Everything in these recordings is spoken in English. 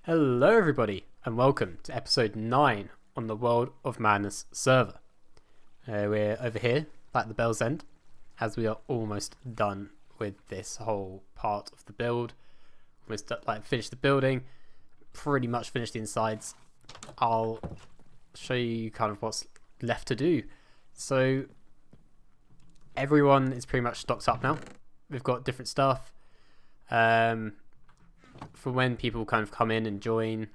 Hello everybody and welcome to episode 9 on the World of Madness server. We're over here at the Bell's End as we are almost done with this whole part of the build. Almost finished the building, pretty much finished the insides. I'll show you kind of what's left to do. So everyone is pretty much stocked up now. We've got different stuff. For when people kind of come in and join.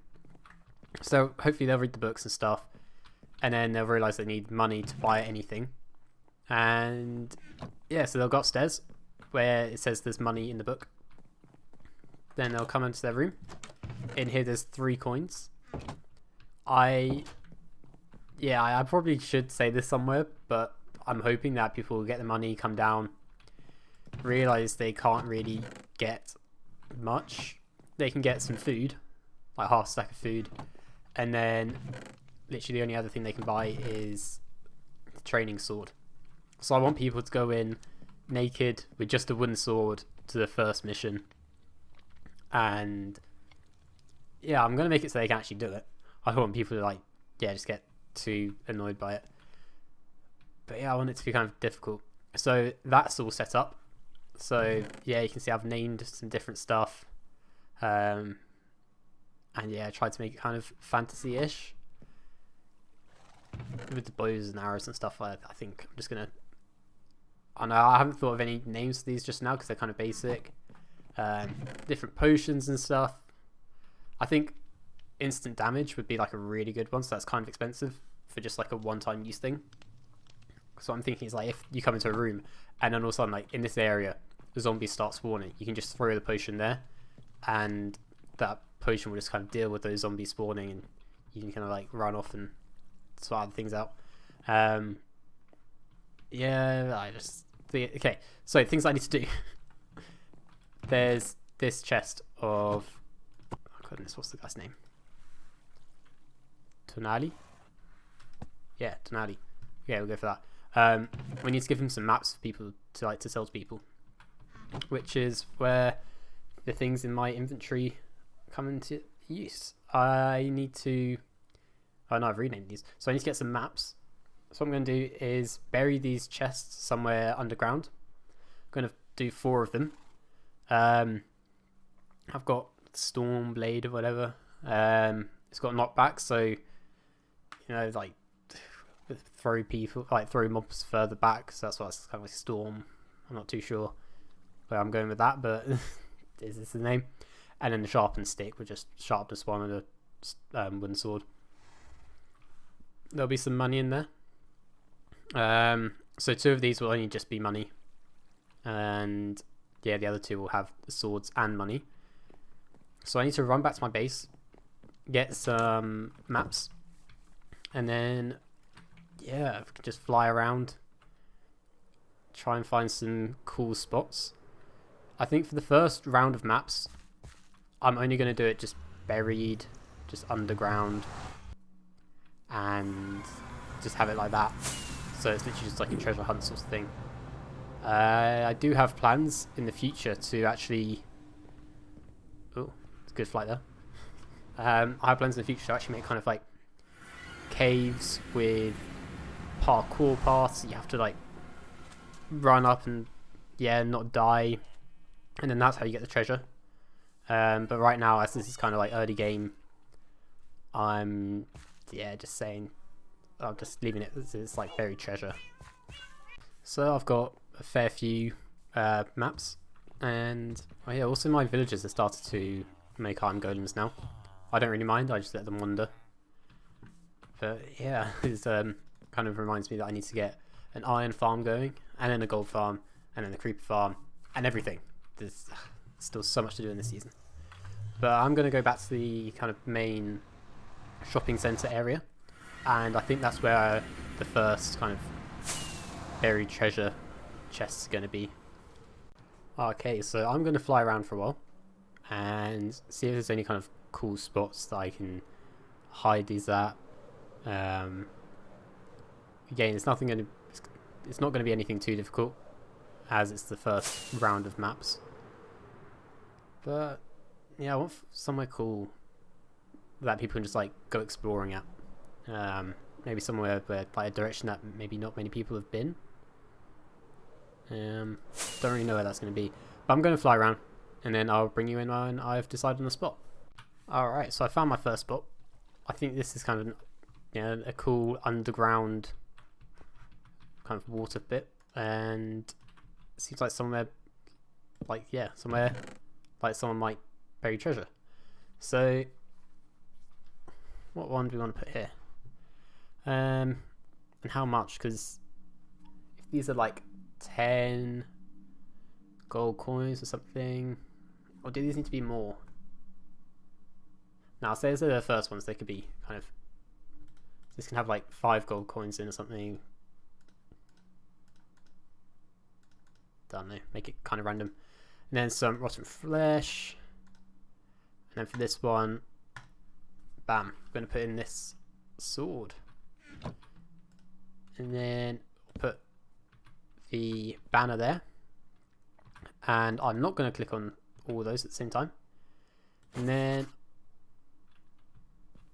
So hopefully they'll read the books and stuff, and then they'll realise they need money to buy anything. And yeah, so they'll go upstairs where it says there's money in the book. Then they'll come into their room. In here there's 3 coins. I probably should say this somewhere, but I'm hoping that people will get the money, come down, realise they can't really get much. They can get some food, like half a stack of food, and then literally the only other thing they can buy is the training sword. So I want people to go in naked with just a wooden sword to the first mission, and yeah, I'm gonna make it so they can actually do it. I don't want people to just get too annoyed by it. But yeah, I want it to be kind of difficult. So that's all set up. So yeah, you can see I've named some different stuff. And yeah, I tried to make it kind of fantasy-ish with the bows and arrows and stuff. I think I'm just gonna. I know I haven't thought of any names for these just now because they're kind of basic. Different potions and stuff. I think instant damage would be like a really good one, so that's kind of expensive for just like a one-time use thing. So what I'm thinking is like if you come into a room and then all of a sudden like in this area the zombies start spawning, you can just throw the potion there. And that potion will just kind of deal with those zombies spawning, and you can kind of like run off and sort other things out. Okay, so things I need to do. There's this chest of, oh goodness, what's the guy's name? Tonali? Yeah, Tonali. Yeah, we'll go for that. We need to give him some maps for people to sell to people, which is where the things in my inventory come into use. I need to... Oh no, I've renamed these. So I need to get some maps. So what I'm going to do is bury these chests somewhere underground. I'm going to do 4 of them. I've got Storm Blade or whatever. It's got knockback, so throw mobs further back. So that's why it's kind of like Storm. I'm not too sure where I'm going with that, but is this the name? And then the sharpened stick, which just sharpness 1 and a wooden sword. There'll be some money in there. So 2 of these will only just be money, and yeah, the other 2 will have swords and money. So I need to run back to my base, get some maps, and then yeah, just fly around, try and find some cool spots. I think for the first round of maps, I'm only going to do it just buried, just underground, and just have it like that. So it's literally just like a treasure hunt sort of thing. I do have plans in the future to actually... Oh, it's a good flight there. I have plans in the future to actually make kind of like caves with parkour paths. You have to like run up and not die. And then that's how you get the treasure. But right now, as this is kind of like early game, I'm just saying, I'm just leaving it as it's like buried treasure. So I've got a fair few maps, and also my villagers have started to make iron golems now. I don't really mind, I just let them wander. But yeah, it kind of reminds me that I need to get an iron farm going, and then a gold farm, and then a creeper farm, and everything. There's still so much to do in this season. But I'm going to go back to the kind of main shopping centre area, and I think that's where the first kind of buried treasure chest is going to be. Okay, so I'm going to fly around for a while and see if there's any kind of cool spots that I can hide these at. Again, it's not going to be anything too difficult, as it's the first round of maps. But yeah, I want somewhere cool that people can just like go exploring at. Maybe somewhere where like a direction that maybe not many people have been. Don't really know where that's going to be, but I'm going to fly around and then I'll bring you in when I've decided on a spot. Alright, so I found my first spot. I think this is kind of a cool underground kind of water bit, and it seems like somewhere like somewhere like someone might bury treasure. So what one do we want to put here? And how much? Because if these are like 10 gold coins or something, or do these need to be more? Now, say they're the first ones, they could be kind of. This can have like 5 gold coins in or something. Don't know, make it kind of random. And then some rotten flesh. And then for this one, bam, I'm going to put in this sword. And then put the banner there. And I'm not going to click on all of those at the same time. And then,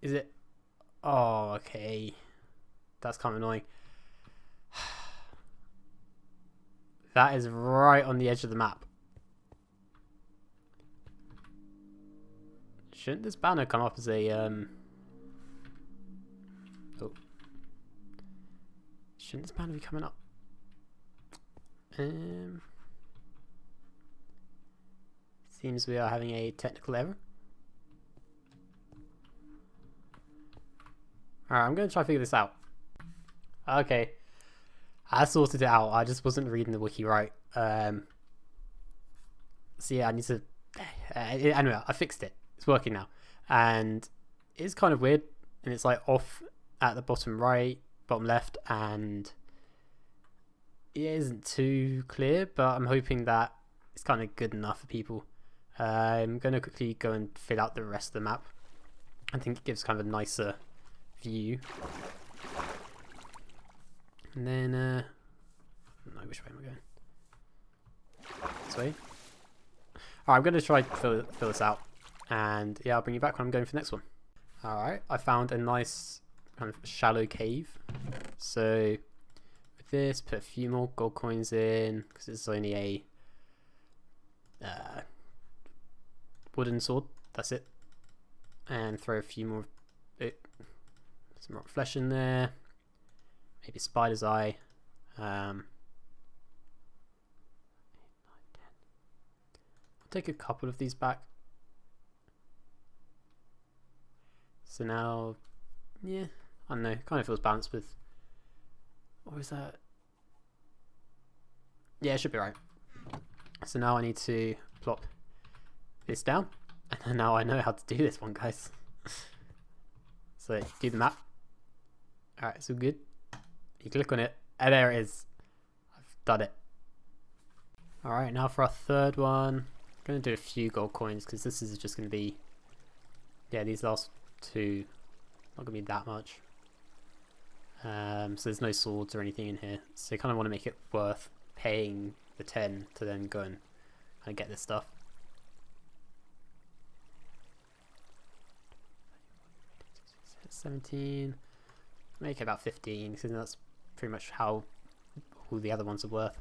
is it? Oh, okay. That's kind of annoying. That is right on the edge of the map. Shouldn't this banner come up as a oh. Shouldn't this banner be coming up? Seems we are having a technical error. Alright, I'm going to try to figure this out. Okay. I sorted it out. I just wasn't reading the wiki right. So yeah, I need to... anyway, I fixed it. It's working now. And it's kind of weird. And it's like off at the bottom right, bottom left. And it isn't too clear, but I'm hoping that it's kind of good enough for people. I'm going to quickly go and fill out the rest of the map. I think it gives kind of a nicer view. And then, no, which way am I going? This way. Alright, I'm going to try to fill this out. And yeah, I'll bring you back when I'm going for the next one. Alright, I found a nice kind of shallow cave. So, with this, put a few more gold coins in, because it's only a wooden sword. That's it. And throw a few more, some rock flesh in there. Maybe spider's eye. 8, 9, 10. I'll take a couple of these back. So now, yeah, I don't know. Kind of feels balanced with. What is that? Yeah, it should be right. So now I need to plop this down, and now I know how to do this one, guys. So do the map. All right, so good. You click on it, and there it is. I've done it. Alright, now for our third one. I'm going to do a few gold coins, because this is just going to be... Yeah, these last two, not going to be that much. So there's no swords or anything in here. So you kind of want to make it worth paying the 10 to then go and get this stuff. $17. Make it about 15, because that's pretty much how all the other ones are worth.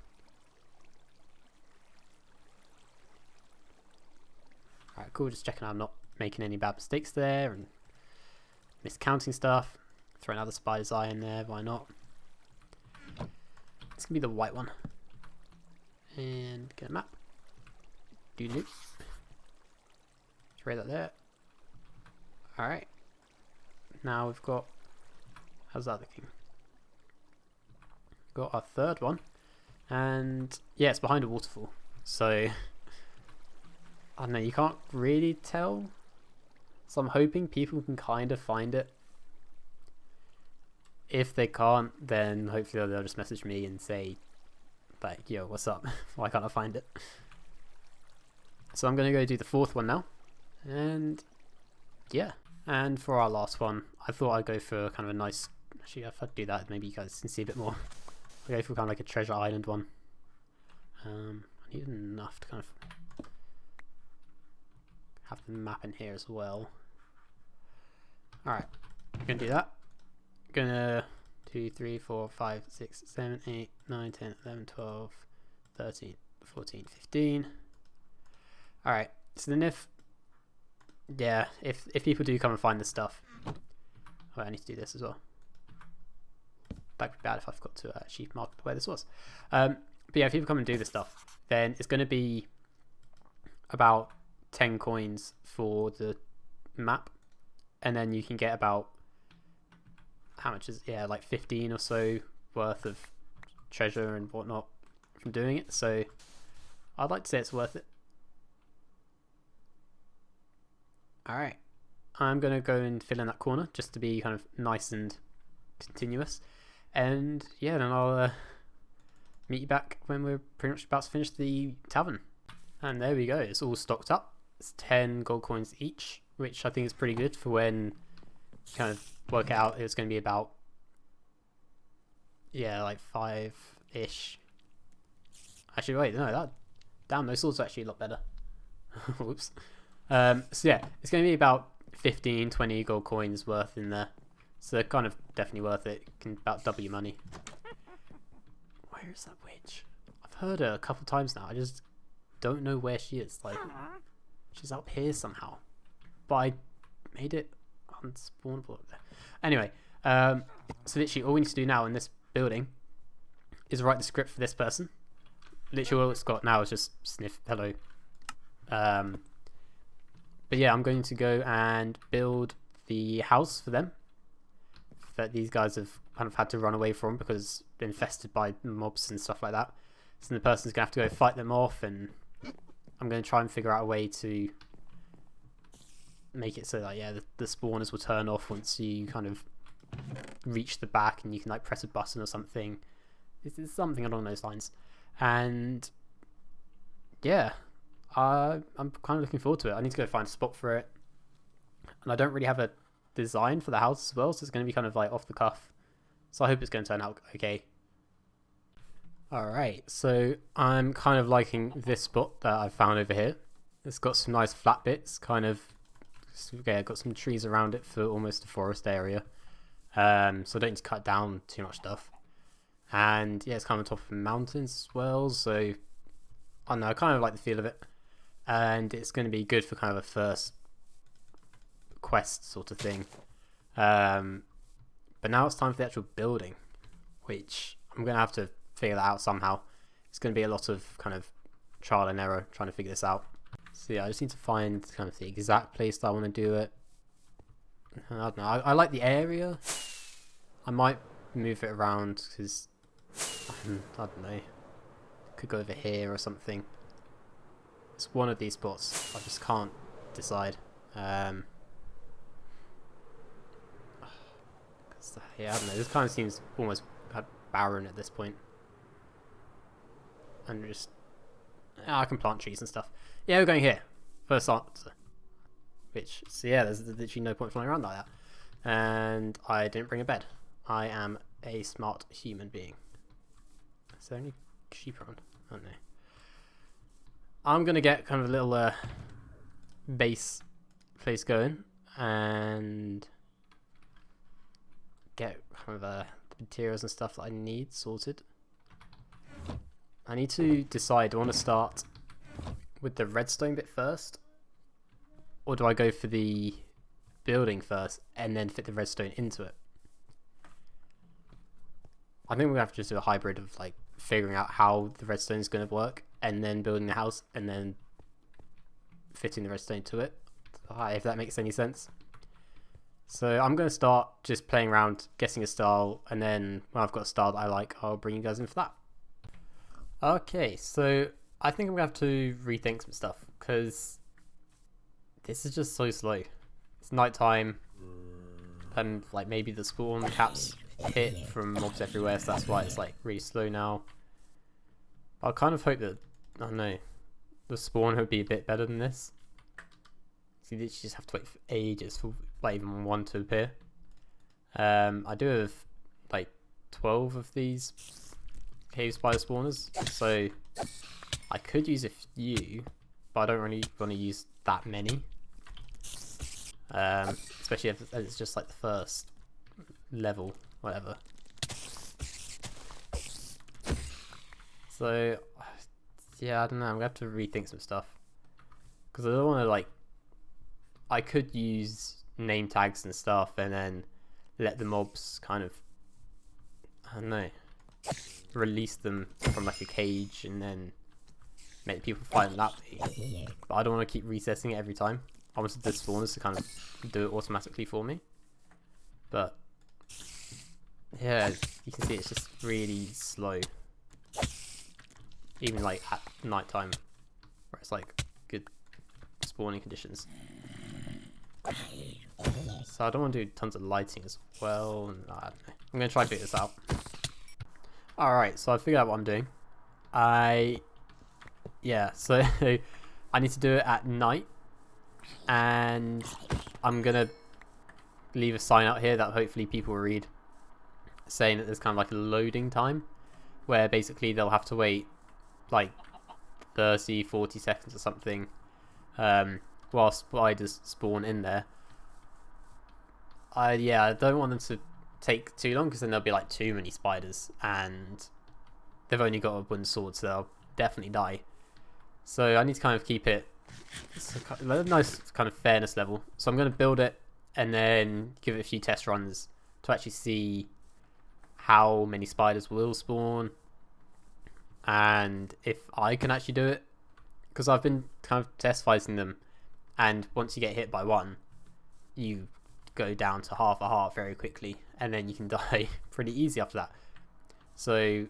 Alright, cool, just checking I'm not making any bad mistakes there and miscounting stuff. Throw another spider's eye in there, why not? It's gonna be the white one. And get a map. Doo-doo. Throw that there. Alright. Now we've got... How's that looking? Got our third one, and yeah, it's behind a waterfall, so I don't know, you can't really tell, so I'm hoping people can kind of find it. If they can't, then hopefully they'll just message me and say like, yo, what's up? Why can't I find it? So I'm gonna go do the fourth one now, and yeah, and for our last one I thought I'd go for kind of a nice, actually if I do that maybe you guys can see a bit more. I'll go for kind of like a treasure island one. I need enough to kind of have the map in here as well. Alright, gonna do that. Gonna 2, 3, 4, 5, 6, 7, 8, 9, 10, 11, 12, 13, 14, 15. Alright, so then if people do come and find this stuff. Oh, I need to do this as well. That'd be bad if I forgot to actually mark where this was. But yeah, if people come and do this stuff, then it's going to be about 10 coins for the map, and then you can get about, how much is, yeah, like 15 or so worth of treasure and whatnot from doing it. So I'd like to say it's worth it. Alright, I'm going to go and fill in that corner just to be kind of nice and continuous. And yeah, then I'll meet you back when we're pretty much about to finish the tavern. And there we go, it's all stocked up. It's 10 gold coins each, which I think is pretty good for when you kind of work it out. It's going to be about, yeah, like 5-ish. Actually, wait, no, damn, those swords are actually a lot better. Whoops. So yeah, it's going to be about 15-20 gold coins worth in there. So they're kind of definitely worth it. You can about double your money. Where is that witch? I've heard her a couple times now. I just don't know where she is. Like, she's up here somehow. But I made it unspawnable up there. Anyway, so literally all we need to do now in this building is write the script for this person. Literally all it's got now is just sniff hello. But yeah, I'm going to go and build the house for them that these guys have kind of had to run away from because they're infested by mobs and stuff like that. So the person's going to have to go fight them off, and I'm going to try and figure out a way to make it so that, yeah, the spawners will turn off once you kind of reach the back, and you can like press a button or something. It's something along those lines. And yeah, I'm kind of looking forward to it. I need to go find a spot for it, and I don't really have a design for the house as well, so it's going to be kind of like off the cuff. So I hope it's going to turn out okay. Alright, so I'm kind of liking this spot that I've found over here. It's got some nice flat bits, kind of, yeah, got some trees around it for almost a forest area. So I don't need to cut down too much stuff. And yeah, it's kind of on top of mountains as well, so I don't know, I kind of like the feel of it. And it's going to be good for kind of a first quest sort of thing. But now it's time for the actual building, which I'm going to have to figure that out somehow. It's going to be a lot of kind of trial and error trying to figure this out. So yeah, I just need to find kind of the exact place that I want to do it. I don't know, I like the area. I might move it around because I don't know, could go over here or something. It's one of these spots, I just can't decide. Yeah, I don't know, this kind of seems almost barren at this point. And just, I can plant trees and stuff. Yeah, we're going here. First answer. Which, so yeah, there's literally no point flying around like that. And I didn't bring a bed. I am a smart human being. Is there any sheep around? I don't know. I'm going to get kind of a little base place going and get kind of the materials and stuff that I need sorted. I need to decide, do I want to start with the redstone bit first, or do I go for the building first and then fit the redstone into it? I think we're going to have to just do a hybrid of like figuring out how the redstone is going to work and then building the house and then fitting the redstone to it, if that makes any sense. So I'm going to start just playing around, guessing a style, and then when I've got a style that I like, I'll bring you guys in for that. Okay, so I think I'm going to have to rethink some stuff because this is just so slow. It's nighttime, and like maybe the spawn caps hit from mobs everywhere, so that's why it's like really slow now. I kind of hope that, I don't know, the spawn would be a bit better than this. So you literally just have to wait for ages for like even one to appear. I do have like 12 of these cave spider spawners, so I could use a few, but I don't really want to use that many. especially if it's just like the first level, whatever. So yeah, I don't know, I'm gonna have to rethink some stuff because I don't want to like, I could use name tags and stuff and then let the mobs kind of, I don't know, release them from like a cage and then make people fight them that way. But I don't want to keep resetting it every time. I wanted the spawners to kind of do it automatically for me. But yeah, you can see it's just really slow. Even like at night time, where it's like good spawning conditions. So I don't want to do tons of lighting as well. I don't know. I'm going to try to figure this out. Alright, so I figured out what I'm doing. Yeah, so I need to do it at night. And I'm going to leave a sign out here that hopefully people will read, saying that there's kind of like a loading time where basically they'll have to wait like 30-40 seconds or something while spiders spawn in there. Yeah, I don't want them to take too long because then there'll be like too many spiders and they've only got a wooden sword, so they'll definitely die. So I need to kind of keep it a nice kind of fairness level. So I'm going to build it and then give it a few test runs to actually see how many spiders will spawn and if I can actually do it, because I've been kind of test fighting them, and once you get hit by one you go down to half a heart very quickly and then you can die pretty easy after that. So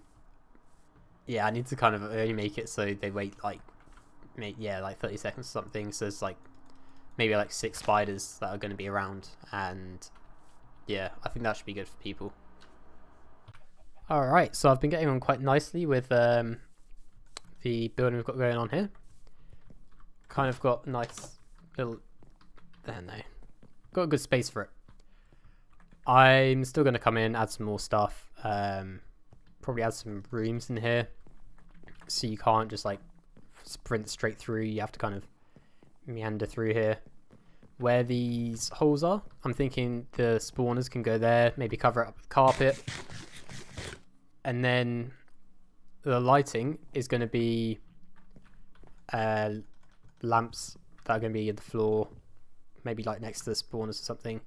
yeah, I need to kind of only make it so they wait like like 30 seconds or something, so there's like maybe like 6 spiders that are going to be around, and yeah, I think that should be good for people. Alright, so I've been getting on quite nicely with the building we've got going on here. Kind of got a nice little, I don't know, got a good space for it. I'm still going to come in, add some more stuff, probably add some rooms in here, so you can't just like sprint straight through, you have to kind of meander through here. Where these holes are, I'm thinking the spawners can go there, maybe cover it up with carpet. And then the lighting is going to be lamps that are going to be on the floor, maybe like next to the spawners or something.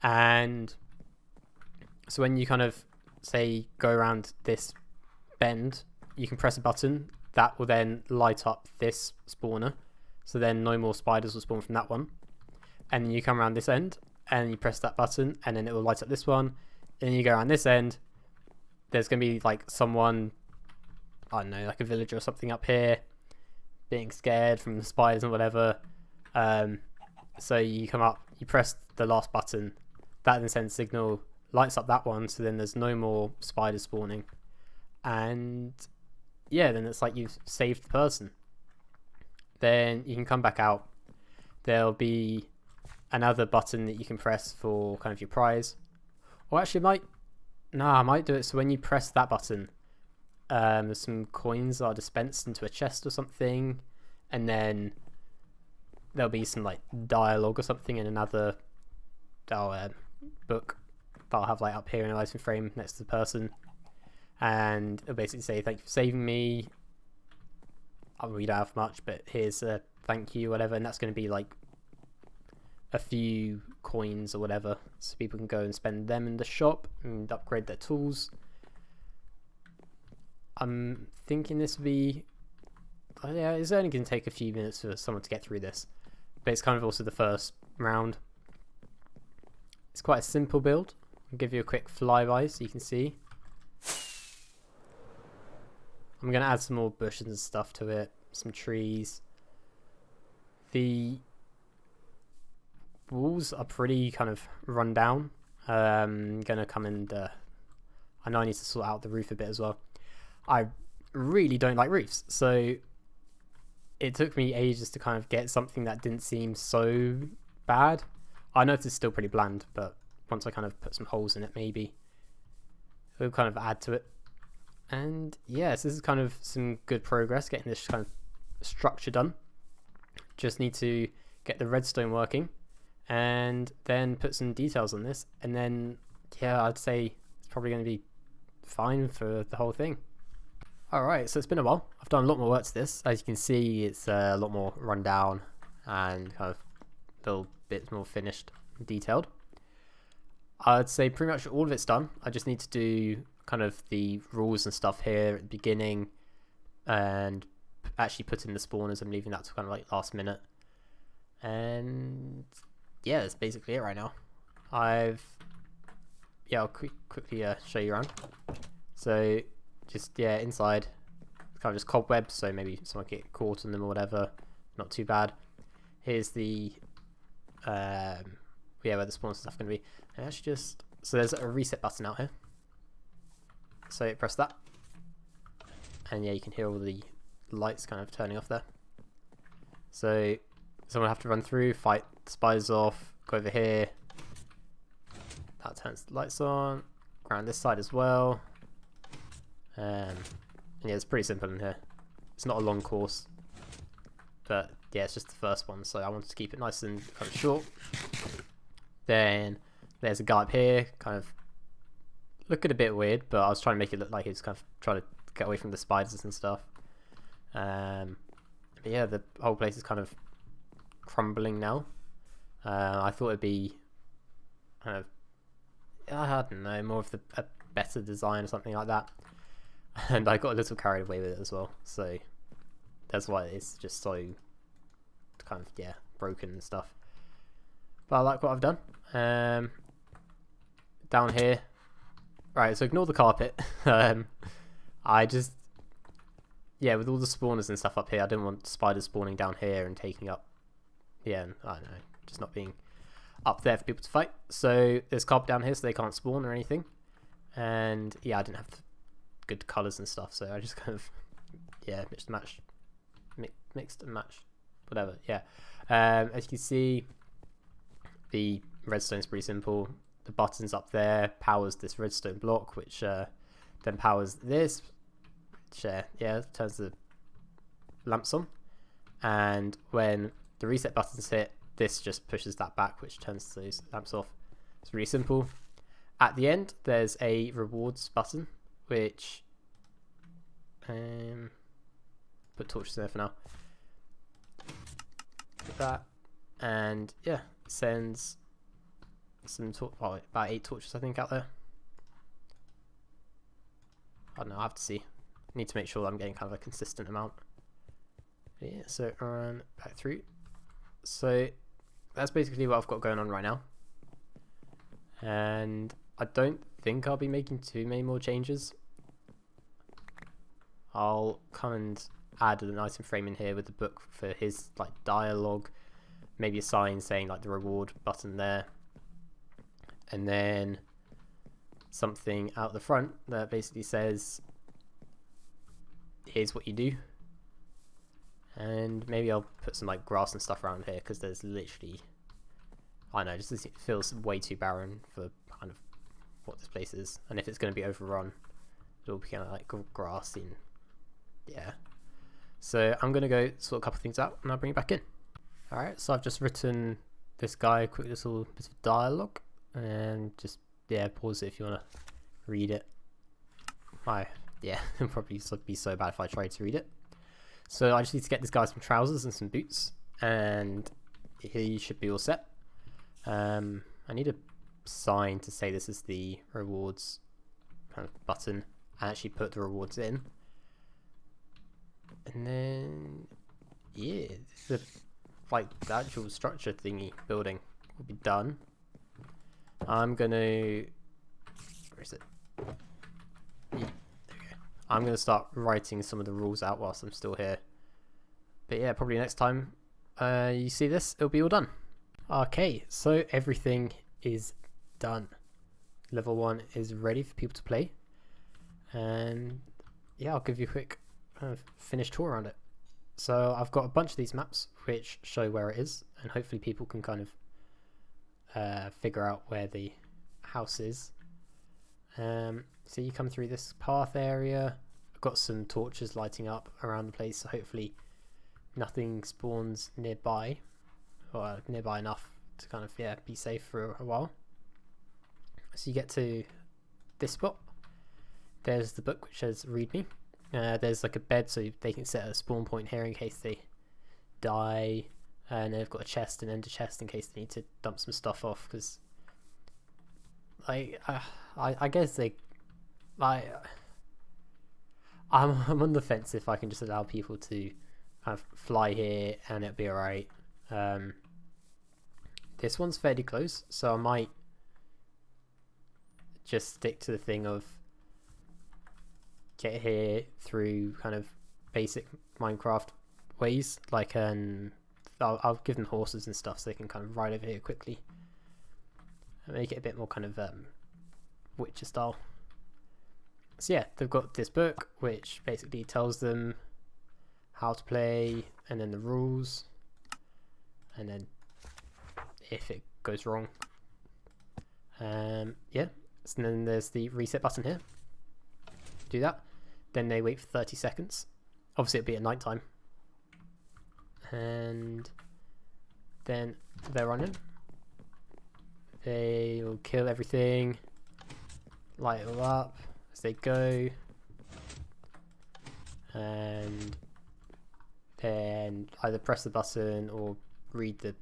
And so when you kind of say go around this bend, you can press a button that will then light up this spawner, so then no more spiders will spawn from that one. And then you come around this end and you press that button and then it will light up this one. And then you go around this end, there's going to be like someone, I don't know, like a villager or something up here being scared from the spiders and whatever. So you come up, you press the last button, that then sends signal, lights up that one, so then there's no more spiders spawning. And yeah, then it's like you've saved the person. Then you can come back out. There'll be another button that you can press for kind of your prize. Or actually I might do it so when you press that button, there's some coins that are dispensed into a chest or something, and then there'll be some like dialogue or something in another book that I'll have like up here in a lighting frame next to the person, and it'll basically say thank you for saving me. We don't have much, but here's a thank you, whatever, and that's going to be like a few coins or whatever, so people can go and spend them in the shop and upgrade their tools. I'm thinking this would be, yeah, it's only going to take a few minutes for someone to get through this, but it's kind of also the first round. It's quite a simple build. I'll give you a quick flyby so you can see. I'm going to add some more bushes and stuff to it, some trees. The walls are pretty kind of run down. I'm going to come and I know I need to sort out the roof a bit as well. I really don't like roofs, so it took me ages to kind of get something that didn't seem so bad. I know it's still pretty bland, but once I kind of put some holes in it, maybe it'll kind of add to it. And yes, this is kind of some good progress getting this kind of structure done. Just need to get the redstone working, and then put some details on this, and then yeah, I'd say it's probably going to be fine for the whole thing. Alright, so it's been a while. I've done a lot more work to this. As you can see, it's a lot more run down and kind of little bits more finished and detailed. I'd say pretty much all of it's done. I just need to do kind of the rules and stuff here at the beginning and actually put in the spawners. I'm leaving that to kind of like last minute. And yeah, that's basically it right now. I'll quickly show you around. So just inside, kind of just cobwebs, so maybe someone get caught on them or whatever. Not too bad. Here's the where the spawns and stuff are going to be. And actually so there's a reset button out here. So press that, and yeah, you can hear all the lights kind of turning off there. So someone will have to run through, fight the spiders off, go over here. That turns the lights on. Around this side as well. Yeah, it's pretty simple in here. It's not a long course, but yeah, it's just the first one, so I wanted to keep it nice and kind of short. Then there's a guy up here, kind of looking a bit weird, but I was trying to make it look like he's kind of trying to get away from the spiders and stuff. But yeah, the whole place is kind of crumbling now. I thought it'd be kind of, I don't know, more of a better design or something like that. And I got a little carried away with it as well, so that's why it's just so kind of broken and stuff. But I like what I've done. Down here, right, so ignore the carpet. I just with all the spawners and stuff up here, I didn't want spiders spawning down here and taking up I don't know, just not being up there for people to fight. So there's carpet down here so they can't spawn or anything. And yeah, I didn't have good colours and stuff, so I just kind of mixed and matched, whatever. As you can see, the redstone's pretty simple. The buttons up there powers this redstone block, which then powers this, which turns the lamps on. And when the reset buttons hit, this just pushes that back, which turns those lamps off. It's really simple. At the end, there's a rewards button, which put torches there for now. Like that, and yeah, sends some about 8 torches I think out there. I don't know, I have to see. Need to make sure that I'm getting kind of a consistent amount. Yeah, so run back through. So that's basically what I've got going on right now. And I don't think I'll be making too many more changes. I'll come and add an item frame in here with the book for his like dialogue, maybe a sign saying like the reward button there, and then something out the front that basically says here's what you do. And maybe I'll put some like grass and stuff around here because there's literally, I don't know, just it feels way too barren for kind of what this place is. And if it's going to be overrun, it'll be kind of like grassy and yeah. So I'm going to go sort a couple things out and I'll bring it back in. Alright, so I've just written this guy a quick little bit of dialogue, and just pause it if you want to read it. It'll probably be so bad if I tried to read it. So I just need to get this guy some trousers and some boots, and he should be all set. I need a sign to say this is the rewards kind of button, and actually put the rewards in. And then the actual structure thingy building will be done. I'm gonna, where is it? There we go. I'm gonna start writing some of the rules out whilst I'm still here. But yeah, probably next time you see this, it'll be all done. Okay, so everything is done. Level 1 is ready for people to play, and yeah, I'll give you a quick finished tour around it. So I've got a bunch of these maps which show where it is, and hopefully people can kind of figure out where the house is. So you come through this path area. I've got some torches lighting up around the place, so hopefully nothing spawns nearby, or nearby enough to kind of be safe for a while. So you get to this spot. There's the book which says read me. There's like a bed so they can set a spawn point here in case they die, and they've got a chest and ender chest in case they need to dump some stuff off, because like I guess they like I'm on the fence if I can just allow people to kind of fly here and it'll be alright. This one's fairly close, so I might just stick to the thing of get here through kind of basic Minecraft ways, like I'll give them horses and stuff so they can kind of ride over here quickly and make it a bit more kind of Witcher style. So yeah, they've got this book which basically tells them how to play, and then the rules, and then if it goes wrong, yeah. So then there's the reset button here. Do that. Then they wait for 30 seconds. Obviously it'll be at night time. And then they're running. They will kill everything, light it all up as they go, and then either press the button or read the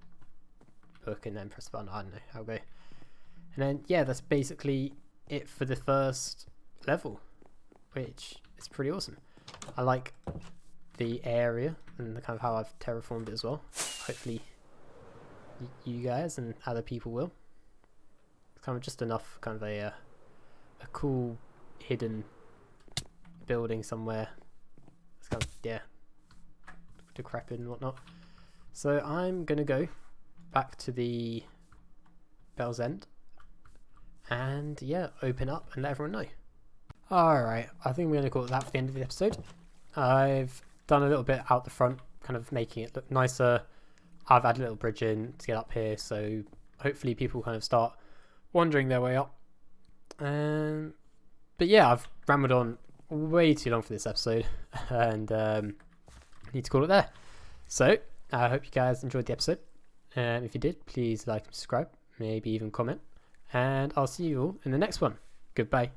book and then press the button. I don't know how it go. And then yeah, that's basically it for the first level, which is pretty awesome. I like the area and the kind of how I've terraformed it as well. Hopefully you guys and other people will. It's kind of just enough kind of a cool hidden building somewhere. It's kind of decrepit and whatnot. So I'm gonna go back to the Bell's End and yeah, open up and let everyone know. Alright, I think we're going to call it that for the end of the episode. I've done a little bit out the front, kind of making it look nicer. I've added a little bridge in to get up here, so hopefully people kind of start wandering their way up. But yeah, I've rambled on way too long for this episode, and need to call it there. So, I hope you guys enjoyed the episode. If you did, please like and subscribe, maybe even comment. And I'll see you all in the next one. Goodbye.